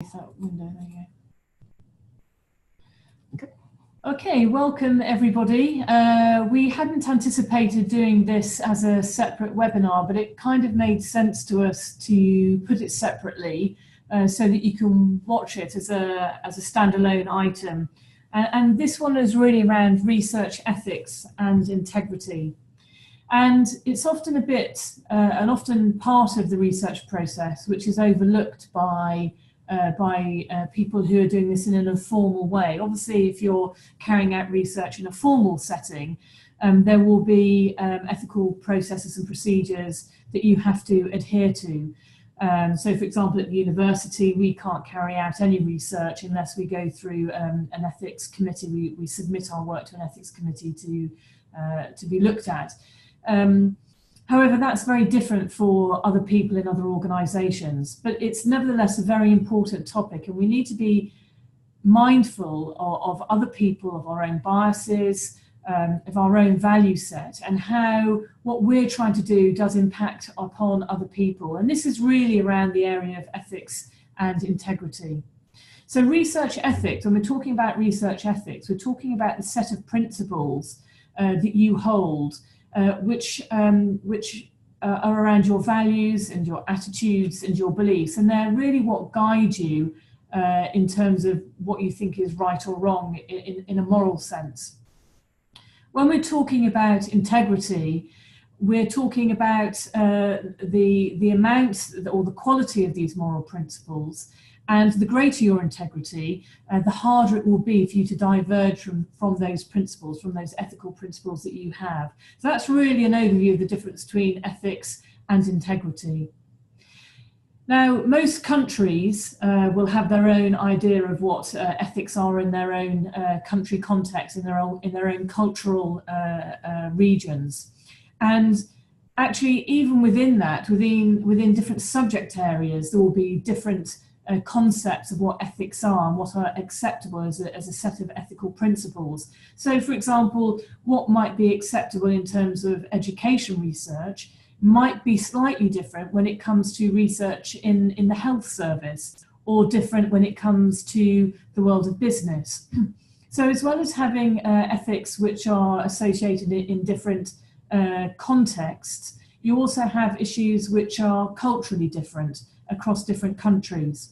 That window, there you go. Okay, welcome everybody. We hadn't anticipated doing this as a separate webinar, but it kind of made sense to us to put it separately so that you can watch it as a standalone item. And this one is really around research ethics and integrity. And it's often a bit, and often part of the research process, which is overlooked by people who are doing this in an informal way. Obviously, if you're carrying out research in a formal setting, there will be ethical processes and procedures that you have to adhere to. So, for example, at the university, we can't carry out any research unless we go through an ethics committee. We submit our work to an ethics committee to be looked at. However, that's very different for other people in other organisations, but it's nevertheless a very important topic, and we need to be mindful of other people, of our own biases, of our own value set, and how what we're trying to do does impact upon other people. And this is really around the area of ethics and integrity. So research ethics, when we're talking about research ethics, we're talking about the set of principles that you hold, which are around your values and your attitudes and your beliefs, and they're really what guide you in terms of what you think is right or wrong in a moral sense. When we're talking about integrity, we're talking about the amount or the quality of these moral principles. And the greater your integrity, the harder it will be for you to diverge from those principles, from those ethical principles that you have. So that's really an overview of the difference between ethics and integrity. Now, most countries will have their own idea of what ethics are in their own country context, in their own cultural regions. And actually, even within that, within different subject areas, there will be different concepts of what ethics are and what are acceptable as a set of ethical principles. So, for example, what might be acceptable in terms of education research might be slightly different when it comes to research in the health service, or different when it comes to the world of business. So as well as having ethics which are associated in different contexts, you also have issues which are culturally different across different countries.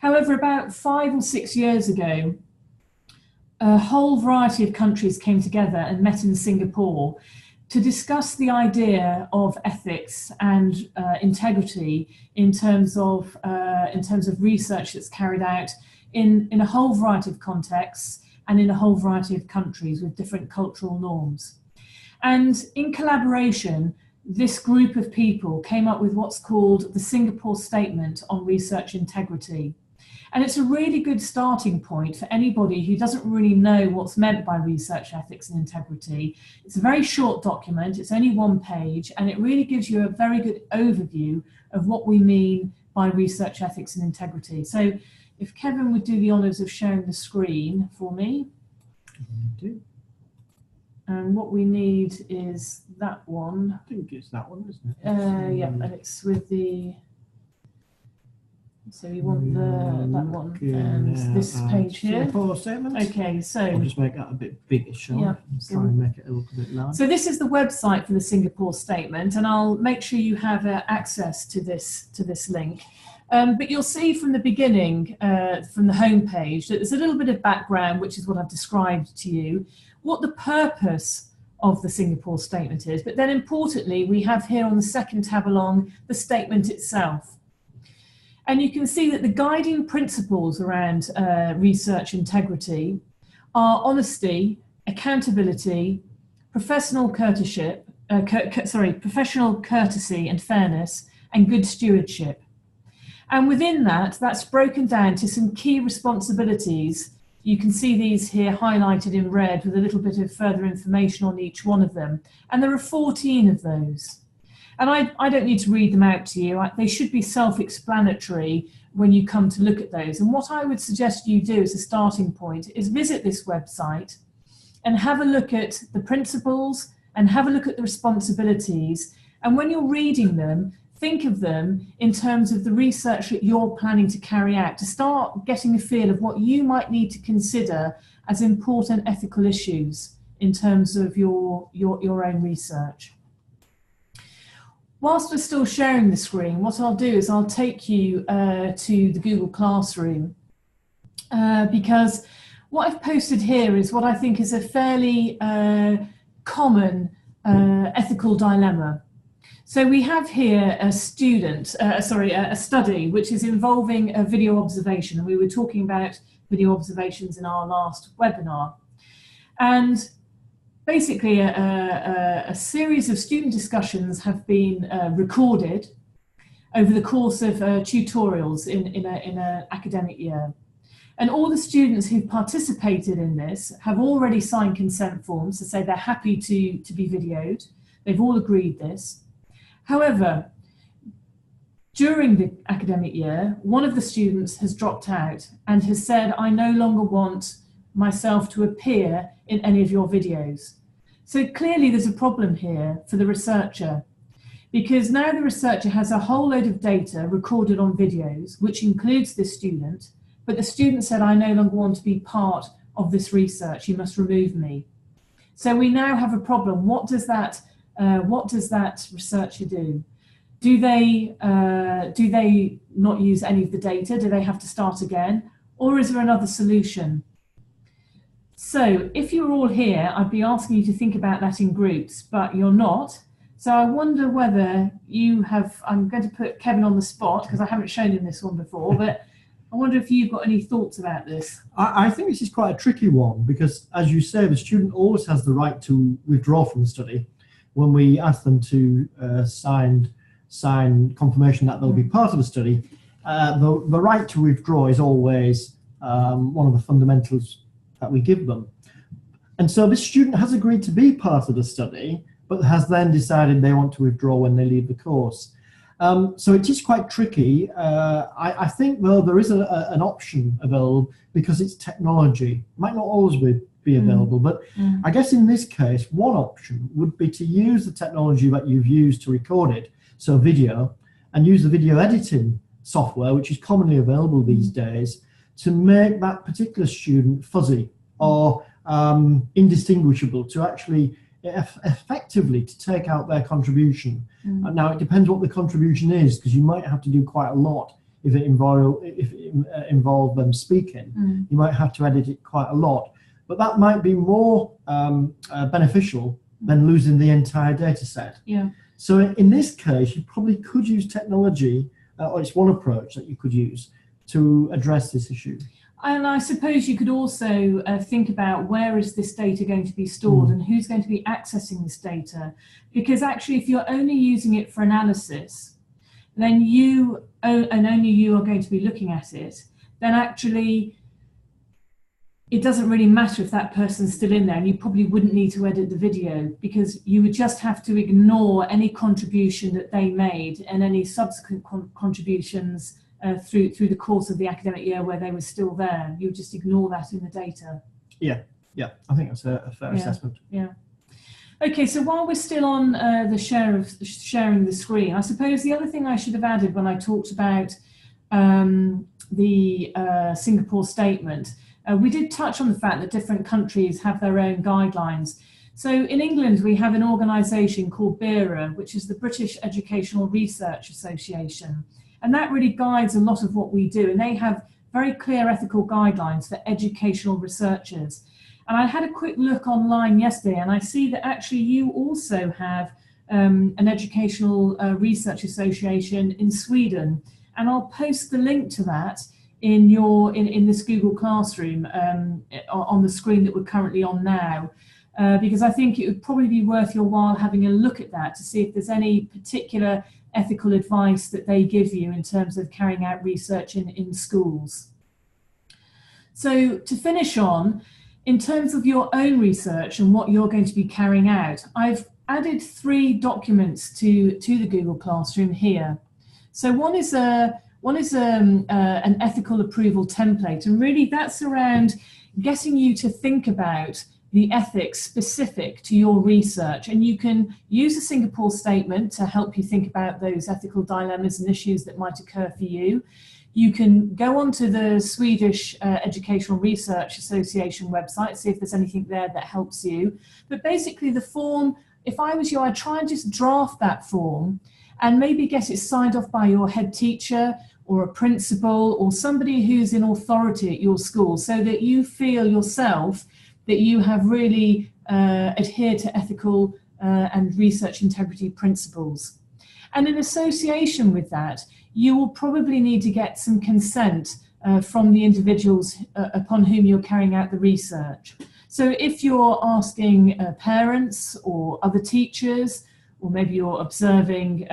However, about 5 or 6 years ago, a whole variety of countries came together and met in Singapore to discuss the idea of ethics and integrity in terms of research that's carried out in a whole variety of contexts and in a whole variety of countries with different cultural norms. And in collaboration, this group of people came up with what's called the Singapore Statement on Research Integrity. And it's a really good starting point for anybody who doesn't really know what's meant by research ethics and integrity. It's a very short document, it's only 1 page, and it really gives you a very good overview of what we mean by research ethics and integrity. So if Kevin would do the honours of sharing the screen for me. And what we need is that one. I think it's that one, isn't it? Yeah, and it's with the... So you want that one and this page here. Singapore Statement. Okay, so I'll just make that a bit bigger, Sean. Yeah. Try and make it look a bit larger. So this is the website for the Singapore Statement, and I'll make sure you have access to this link. But you'll see from the beginning, from the home page, that there's a little bit of background, which is what I've described to you, what the purpose of the Singapore Statement is. But then importantly, we have here on the second tab along the statement itself. And you can see that the guiding principles around research integrity are honesty, accountability, professional courtesy and fairness, and good stewardship. And within that, that's broken down to some key responsibilities. You can see these here highlighted in red with a little bit of further information on each one of them. And there are 14 of those. And I don't need to read them out to you. They should be self-explanatory when you come to look at those. And what I would suggest you do as a starting point is visit this website and have a look at the principles and have a look at the responsibilities. And when you're reading them, think of them in terms of the research that you're planning to carry out, to start getting a feel of what you might need to consider as important ethical issues in terms of your own research. Whilst we're still sharing the screen, what I'll do is I'll take you to the Google Classroom, because what I've posted here is what I think is a fairly common ethical dilemma. So we have here a study which is involving a video observation, and we were talking about video observations in our last webinar. And basically a series of student discussions have been recorded over the course of tutorials in an academic year. And all the students who participated in this have already signed consent forms to say they're happy to be videoed. They've all agreed this. However, during the academic year, one of the students has dropped out and has said, I no longer want myself to appear in any of your videos. So clearly there's a problem here for the researcher, because now the researcher has a whole load of data recorded on videos, which includes this student, but the student said, I no longer want to be part of this research, you must remove me. So we now have a problem. What does that researcher do? Do they not use any of the data? Do they have to start again? Or is there another solution? So if you're all here, I'd be asking you to think about that in groups, but you're not. So I wonder whether you have, I'm going to put Kevin on the spot because I haven't shown him this one before, but I wonder if you've got any thoughts about this. I think this is quite a tricky one because, as you say, the student always has the right to withdraw from the study when we ask them to sign confirmation that they'll be part of the study. The right to withdraw is always one of the fundamentals that we give them. And so this student has agreed to be part of the study, but has then decided they want to withdraw when they leave the course. So it is quite tricky. I think, though, there is an option available because it's technology. It might not always be available, but I guess in this case, one option would be to use the technology that you've used to record it, so video, and use the video editing software, which is commonly available these days, to make that particular student fuzzy or indistinguishable, to actually effectively to take out their contribution. Now it depends what the contribution is, because you might have to do quite a lot if it involve them speaking. You might have to edit it quite a lot, but that might be more beneficial than losing the entire data set. So in this case, you probably could use technology, or it's one approach that you could use to address this issue. And I suppose you could also think about where is this data going to be stored and who's going to be accessing this data. Because actually, if you're only using it for analysis, then you, and only you are going to be looking at it, then actually it doesn't really matter if that person's still in there, and you probably wouldn't need to edit the video because you would just have to ignore any contribution that they made and any subsequent contributions through the course of the academic year where they were still there. You would just ignore that in the data. Yeah, I think that's a fair assessment. Okay, so while we're still on the sharing the screen, I suppose the other thing I should have added when I talked about the Singapore statement, we did touch on the fact that different countries have their own guidelines. So in England, we have an organisation called BERA, which is the British Educational Research Association. And that really guides a lot of what we do. And they have very clear ethical guidelines for educational researchers. And I had a quick look online yesterday, and I see that actually you also have an educational research association in Sweden. And I'll post the link to that in this Google Classroom on the screen that we're currently on now. Because I think it would probably be worth your while having a look at that to see if there's any particular ethical advice that they give you in terms of carrying out research in schools. So to finish on, in terms of your own research and what you're going to be carrying out, I've added 3 documents to the Google Classroom here. So one is an ethical approval template, and really that's around getting you to think about the ethics specific to your research. And you can use a Singapore statement to help you think about those ethical dilemmas and issues that might occur for you. You can go onto the Swedish Educational Research Association website, see if there's anything there that helps you. But basically the form, if I was you, I'd try and just draft that form and maybe get it signed off by your head teacher or a principal or somebody who's in authority at your school, so that you feel yourself that you have really adhered to ethical and research integrity principles. And in association with that, you will probably need to get some consent from the individuals upon whom you're carrying out the research. So if you're asking parents or other teachers, or maybe you're observing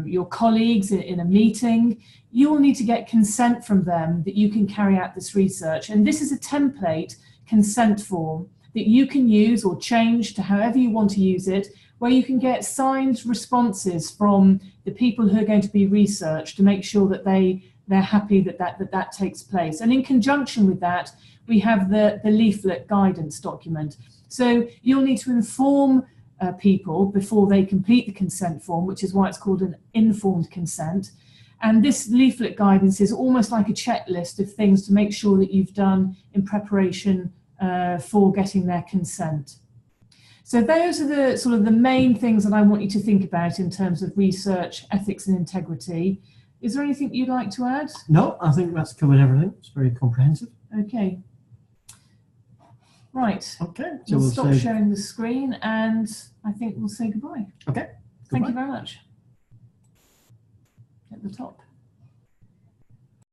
your colleagues in a meeting, you will need to get consent from them that you can carry out this research. And this is a template consent form that you can use or change to however you want to use it, where you can get signed responses from the people who are going to be researched to make sure that they're happy that takes place. And in conjunction with that, we have the leaflet guidance document. So you'll need to inform people before they complete the consent form, which is why it's called an informed consent. And this leaflet guidance is almost like a checklist of things to make sure that you've done in preparation for getting their consent. So those are the sort of the main things that I want you to think about in terms of research, ethics and integrity. Is there anything you'd like to add? No, I think that's covered everything. It's very comprehensive. Okay. Right. Okay. So we'll stop sharing the screen and I think we'll say goodbye. Okay. Thank you very much. At the top.